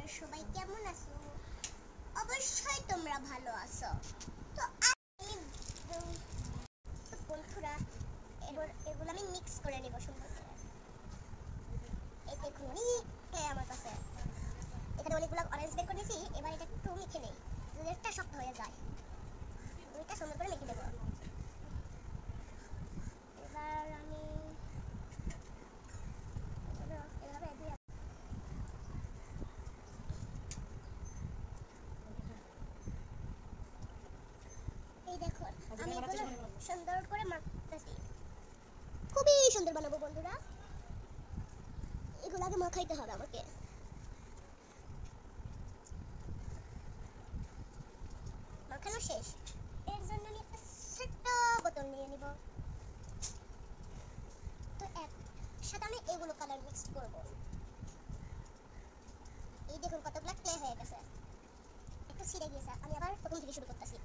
তোমরা সবাই কেমন আছো? অবশ্যই তোমরা ভালো আছো। তো আমি বন্ধুরা এগুলো আমি মিক্স করে নেব সুন্দর করে। এই দেখুন অনেক আমার কাছে এখানে অনেকগুলো অরেঞ্জ বের করে নিয়েছি। এবার এটা একটু মেখে নেই, যদি একটা শক্ত হয়ে যায় এটা সুন্দর করে মেখে দেবো। এবার আমি এভাবে দিয়ে এই দেখুন আমি এগুলো সুন্দর করে মাখতেছি। খুবই সুন্দর বানাবো বন্ধুরা, এগুলো আগে মাখাইতে হবে আমাকে। মাখানো শেষ, এর জন্য আমি একটা ছোট্ট বোতল নিয়ে নিব। তো একসাথে আমি এগুলো কালার মিক্স করব। এই দেখুন কতগুলো ক্লে হয়ে গেছে, একটু ছিঁড়ে গিয়েছে। আমি আবার প্রথম থেকে শুরু করতেছি।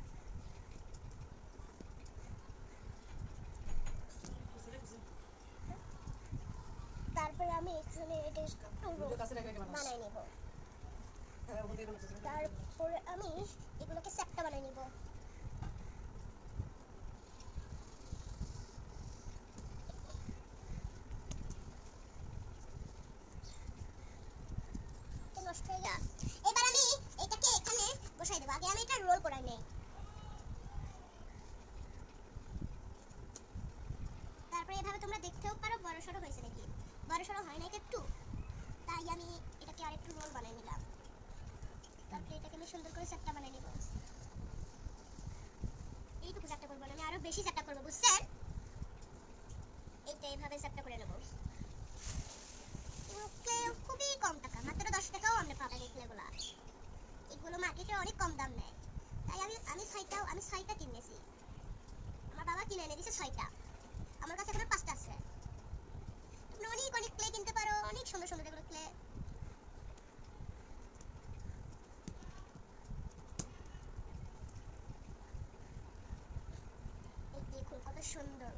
তারপরে আমি এখানে এটা বানাই নেব। তারপরে আমি এগুলোকে চ্যাপ্টা বানাই নেব। নষ্ট হয়ে গেল। এবার আমি এটাকে এখানে বসাই দেব। আগে আমি এটা রোল করে নেই। তারপরে এভাবে তোমরা দেখতেও পারো বড় সরো হয়েছে নাকি। বড় সরো হয় না একটু, তাই আমি এটাকে আরেকটু রোল বানাই নিলাম। তারপরে এটাকে আমি সুন্দর করে চ্যাপ্টা বানাই নেব। এইটুকু চ্যাপ্টা করবো না, আমি আরো বেশি চ্যাপ্টা করবো, বুঝছেন? এইটা এইভাবে চ্যাপ্টা করে নেব। খুবই কম টাকা, মাত্র 10 টাকাও আমরা পাবেন এগুলা। এগুলো মার্কেটে অনেক কম দাম নেয়, তাই আমি ছয়টা কিনেছি। আমার বাবা কিনে এনে দিয়েছে 6টা, আমার কাছে এখন 5টা আছে। তোমরা অনেক অনেক ক্লে কিনতে পারো, অনেক সুন্দর সুন্দর এগুলো ক্লে। এই দেখুন কত সুন্দর।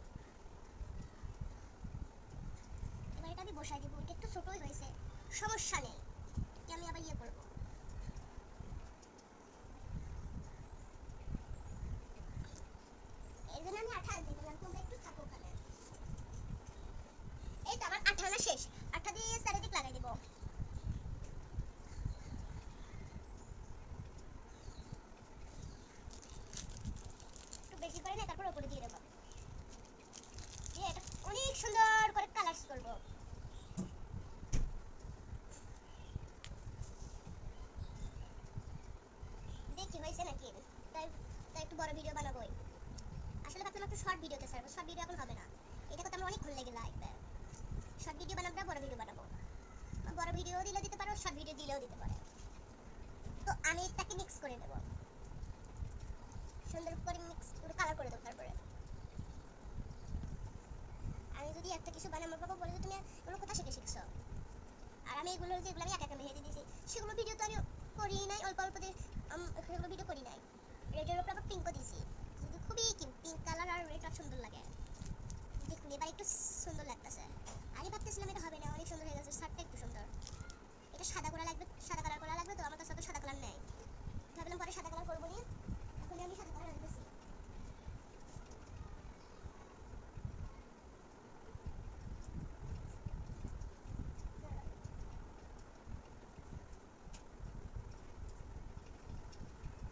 এবার এটা আমি বসাই দেবো। এটা একটু ছোটই হয়েছে, সমস্যা নেই, আমি আবার ইয়ে করবো। এই জন্য আমি আঠা আনতে গেলাম, তোমরা একটু থাকো ওখানে। এই তো আমার আঠা আনা শেষ, আঠা দিয়ে চারিদিক লাগাই দেবো। একটু বেশি করে না, তারপর উপরে দিয়ে দেবো। এটা অনেক সুন্দর করে কালারস করবো। দেখি হয়েছে নাকি, তাই তাই একটু বড় ভিডিও বানাবোই। আসলে ভাবলাম একটু শর্ট ভিডিওতে ছাড়বো, শর্ট ভিডিও এখন হবে না। এটা করতে আমার অনেকক্ষণ লেগে লাগবে। শর্ট ভিডিও বানাবো না, বড় ভিডিও বানাবো। বড় ভিডিও দিলে দিতে পারো, শর্ট ভিডিও দিলেও দিতে পারে। তো আমি এটাকে মিক্স করে দেবো, সুন্দর করে মিক্স করে কালার করে দেবো। তারপরে আমি যদি একটা কিছু বানাই, আমার বাবা বলে যে তুমি এগুলো কোথা থেকে শিখছো। আর আমি এগুলো যেগুলো আমি একা একা মেহেদি দিয়েছি, সেগুলো ভিডিও তো আমি করি নাই, অল্প অল্প দিয়ে সেগুলো ভিডিও করি নাই। রেডের উপর আবার পিঙ্কও দিয়েছি, যদি খুবই পিঙ্ক কালার আর রেডটা সুন্দর লাগে। দেখুন এবার একটু সুন্দর লাগতেছে। আমি ভাবতেছিলাম এটা হবে না, অনেক সুন্দর হয়ে গেছে। শার্টটা একটু সুন্দর, এটা সাদা করা লাগবে, সাদা কালার করা লাগবে। তো আমার কাছে তো সাদা কালার নেই, ভাবলাম পরে সাদা কালার করবো না, এখন আমি সাদা কালার আনতেছি।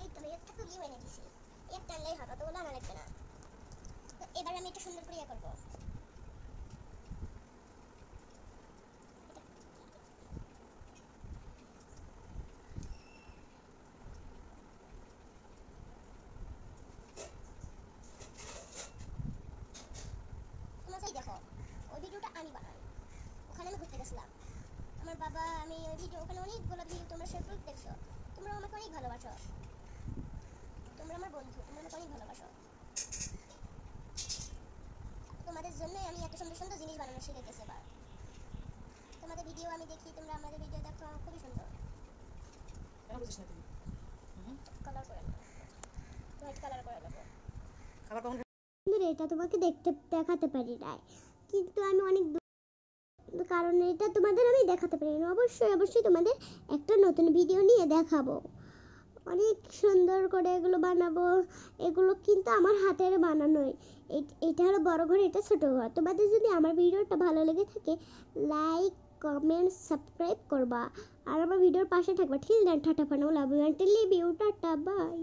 এই তো আমি একটা তুলিও এনে দিছি, একটা আনলেই হবে, তো ওগুলো আনা লাগবে না। তো এবার আমি এটা সুন্দর করে ইয়ে করবো। দেখো ওই ভিডিওটা আমি বানাই, ওখানে আমি ঘুরতে গেছিলাম। আমার বাবা আমি ওই ভিডিও, ওখানে অনেকগুলো ভিডিও তোমরা শেয়ার করে দেখছো। তোমরা আমাকে অনেক ভালোবাসো, তোমরা আমার বন্ধু, তোমরা আমাকে অনেক ভালোবাসো। তোমাদের জন্যই আমি এত সুন্দর সুন্দর জিনিস বানানো শিখে গেছি। এবার তোমাদের ভিডিও আমি দেখি, তোমরা আমাদের ভিডিও দেখো, খুবই সুন্দর। কালার করে নেবো, হোয়াইট কালার করে নেবো। এটা তোমাকে দেখাতে পারি নাই, কিন্তু আমি অনেক কারণে এটা তোমাদের আমি দেখাতে পারি না। অবশ্যই তোমাদের একটা নতুন ভিডিও নিয়ে দেখাবো, অনেক সুন্দর করে এগুলো বানাবো। এগুলো কিন্তু আমার হাতের বানানোই। এটা হলো বড় ঘর, এটা ছোট ঘর। তোমাদের যদি আমার ভিডিওটা ভালো লেগে থাকে লাইক কমেন্ট সাবস্ক্রাইব করবা আর আমার ভিডিওর পাশে থাকবা। ঠিক আছে, tata, love you, tata, by.